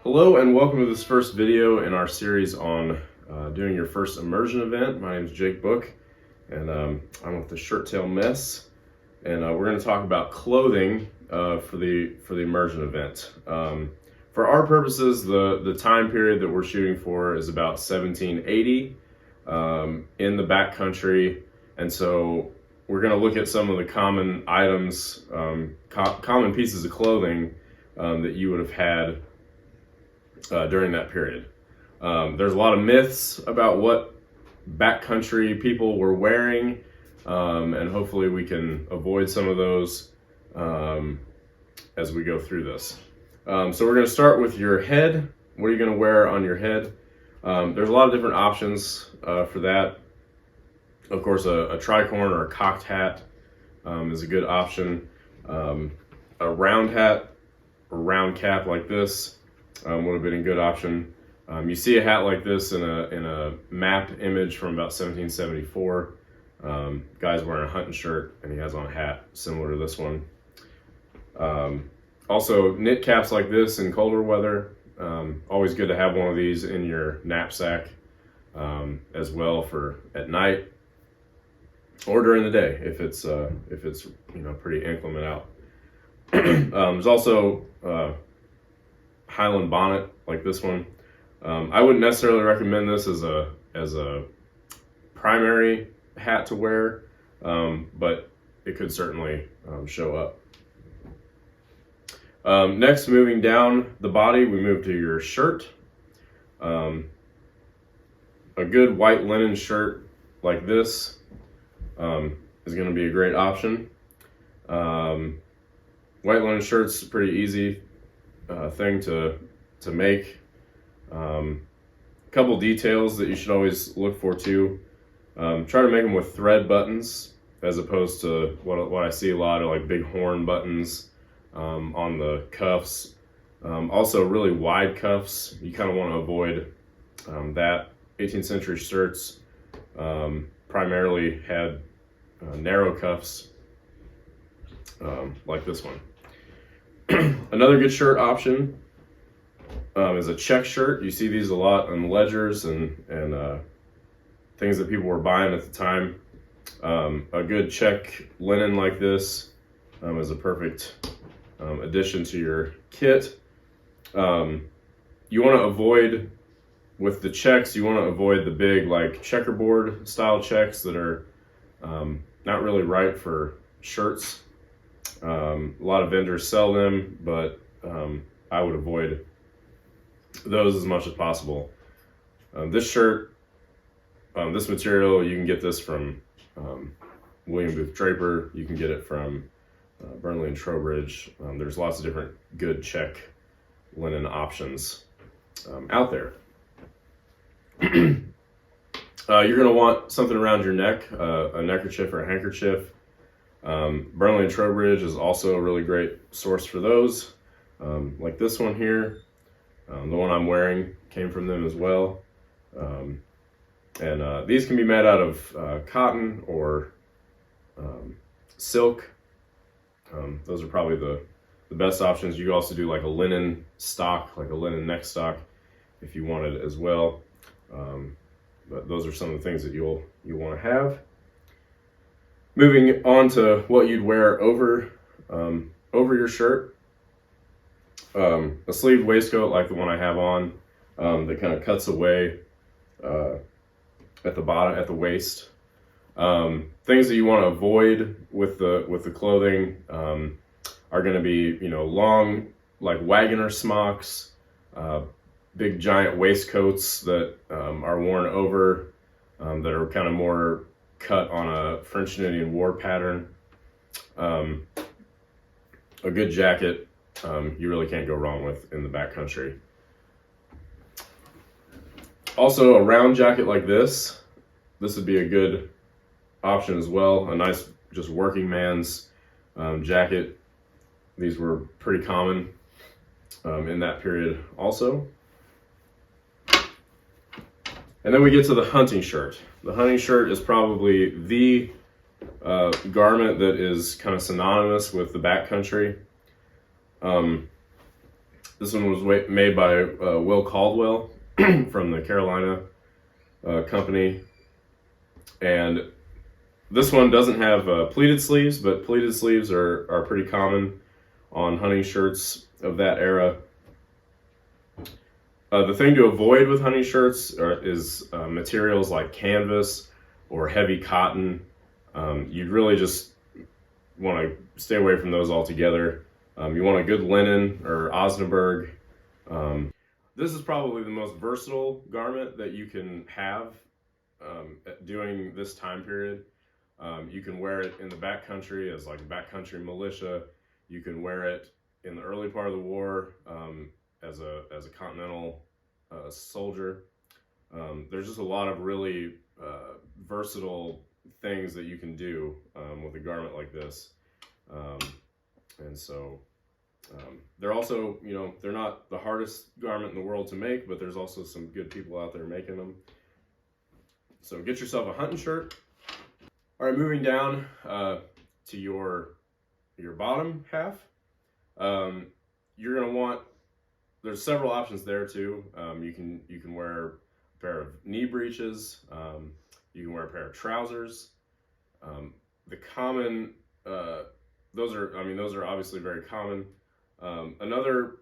Hello and welcome to this first video in our series on doing your first immersion event. My name is Jake Book and I'm with the Shirttail Mess, and we're going to talk about clothing for the immersion event. For our purposes, the time period that we're shooting for is about 1780 in the backcountry, and so we're going to look at some of the common items, common pieces of clothing that you would have had during that period. There's a lot of myths about what backcountry people were wearing, and hopefully we can avoid some of those as we go through this. So we're going to start with your head. What are you going to wear on your head? There's a lot of different options for that. Of course, a tricorn or a cocked hat is a good option. A round hat or round cap like this would have been a good option. You see a hat like this in a map image from about 1774. Guy's wearing a hunting shirt and he has on a hat similar to this one. Also, knit caps like this in colder weather. Always good to have one of these in your knapsack as well for at night or during the day if it's pretty inclement out. There's also Highland bonnet like this one. I wouldn't necessarily recommend this as a primary hat to wear, but it could certainly show up. Next, moving down the body, we move to your shirt. A good white linen shirt like this is going to be a great option. White linen shirt's a pretty easy thing to make. Couple details that you should always look for too. Try to make them with thread buttons as opposed to what I see a lot of, like big horn buttons on the cuffs. Also really wide cuffs. You kind of want to avoid that. 18th century shirts primarily had narrow cuffs like this one. Another good shirt option is a check shirt. You see these a lot on ledgers and things that people were buying at the time. A good check linen like this is a perfect addition to your kit. You want to avoid, with the checks, you want to avoid the big like checkerboard style checks that are not really right for shirts. A lot of vendors sell them, but I would avoid those as much as possible. This shirt, this material, you can get this from William Booth Draper. You can get it from Burnley and Trowbridge. There's lots of different good check linen options out there. You're going to want something around your neck, a neckerchief or a handkerchief. Burnley and Trowbridge is also a really great source for those, like this one here. The one I'm wearing came from them as well. And these can be made out of cotton or silk. Those are probably the best options. You can also do like a linen stock, like a linen neck stock if you wanted as well. But those are some of the things that you'll want to have. Moving on to what you'd wear over your shirt. A sleeved waistcoat like the one I have on, that kind of cuts away at the bottom, at the waist. Things that you want to avoid with the clothing are going to be, long like wagoner smocks, big giant waistcoats that are worn over, that are kind of more cut on a French and Indian War pattern. A good jacket, you really can't go wrong with in the backcountry. Also, a round jacket like this would be a good option as well. A nice, just working man's jacket. These were pretty common in that period also. And then we get to the hunting shirt. The hunting shirt is probably the garment that is kind of synonymous with the backcountry. This one was made by Will Caldwell from the Carolina company, and this one doesn't have pleated sleeves, but pleated sleeves are pretty common on hunting shirts of that era. The thing to avoid with hunting shirts is materials like canvas or heavy cotton. You'd really just want to stay away from those altogether. You want a good linen or Osnaburg. This is probably the most versatile garment that you can have during this time period. You can wear it in the backcountry as like a backcountry militia. You can wear it in the early part of the war as a continental soldier. There's just a lot of really versatile things that you can do with a garment like this. And so they're also, they're not the hardest garment in the world to make, but there's also some good people out there making them. So get yourself a hunting shirt. All right, moving down to your bottom half. You're gonna want, there's several options there too. You can wear a pair of knee breeches. You can wear a pair of trousers. The common, those are obviously very common. Another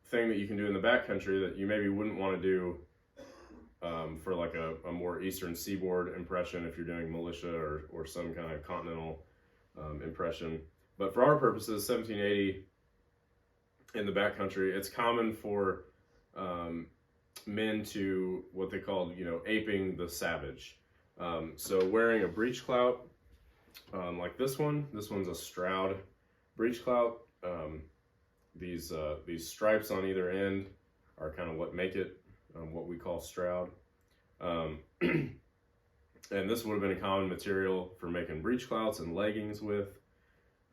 thing that you can do in the backcountry that you maybe wouldn't want to do for like a more eastern seaboard impression if you're doing militia or some kind of continental impression. But for our purposes, 1780 in the backcountry, it's common for men to what they called, aping the savage. So wearing a breech clout like this one's a Stroud breech clout. These stripes on either end are kind of what make it what we call Stroud. And this would have been a common material for making breech clouts and leggings with.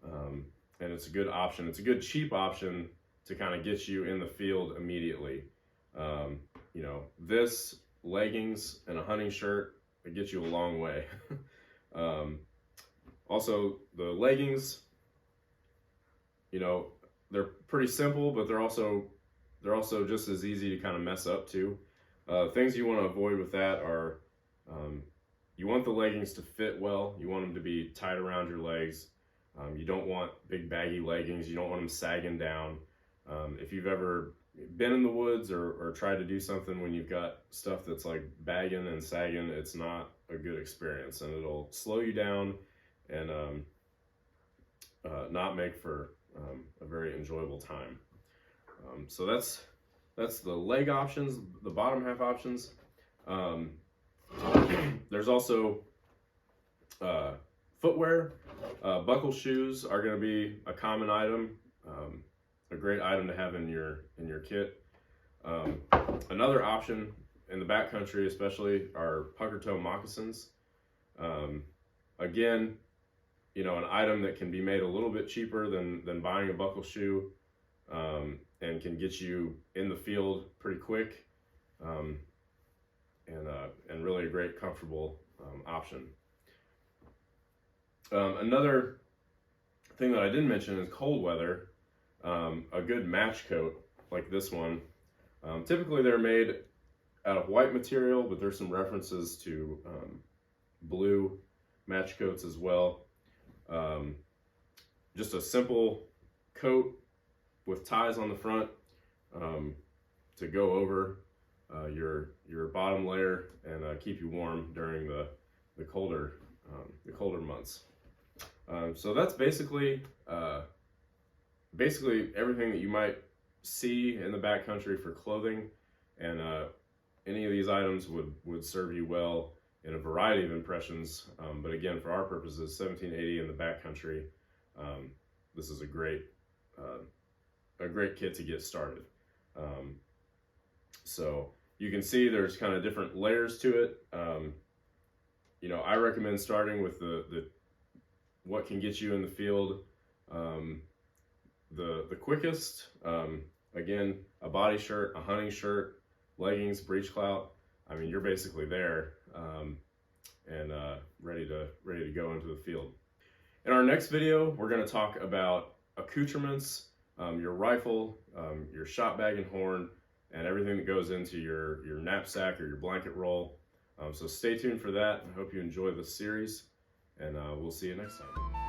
And it's a good option. It's a good cheap option to kind of get you in the field immediately. This, leggings, and a hunting shirt, it gets you a long way. Also, the leggings, they're pretty simple, but they're also just as easy to kind of mess up too. Things you want to avoid with that are, you want the leggings to fit well. You want them to be tight around your legs. You don't want big baggy leggings. You don't want them sagging down. If you've ever been in the woods or tried to do something when you've got stuff that's like bagging and sagging, it's not a good experience, and it'll slow you down and not make for a very enjoyable time. So that's the leg options, the bottom half options. There's also footwear. Buckle shoes are going to be a common item, a great item to have in your kit. Another option in the backcountry especially are pucker toe moccasins. Again, an item that can be made a little bit cheaper than buying a buckle shoe, and can get you in the field pretty quick, and really a great comfortable option. Another thing that I didn't mention is cold weather. A good match coat like this one. Typically they're made out of white material, but there's some references to blue match coats as well. Just a simple coat with ties on the front to go over your bottom layer and keep you warm during the colder months. So that's basically everything that you might see in the backcountry for clothing, and any of these items would serve you well in a variety of impressions. But again, for our purposes, 1780 in the backcountry, this is a great kit to get started. So you can see there's kind of different layers to it. I recommend starting with the what can get you in the field the quickest. Again, a body shirt, a hunting shirt, leggings, breech clout. You're basically there, and ready to go into the field. In our next video, we're going to talk about accoutrements your rifle, your shot bag and horn, and everything that goes into your knapsack or your blanket roll. So stay tuned for that. I hope you enjoy this series, and we'll see you next time.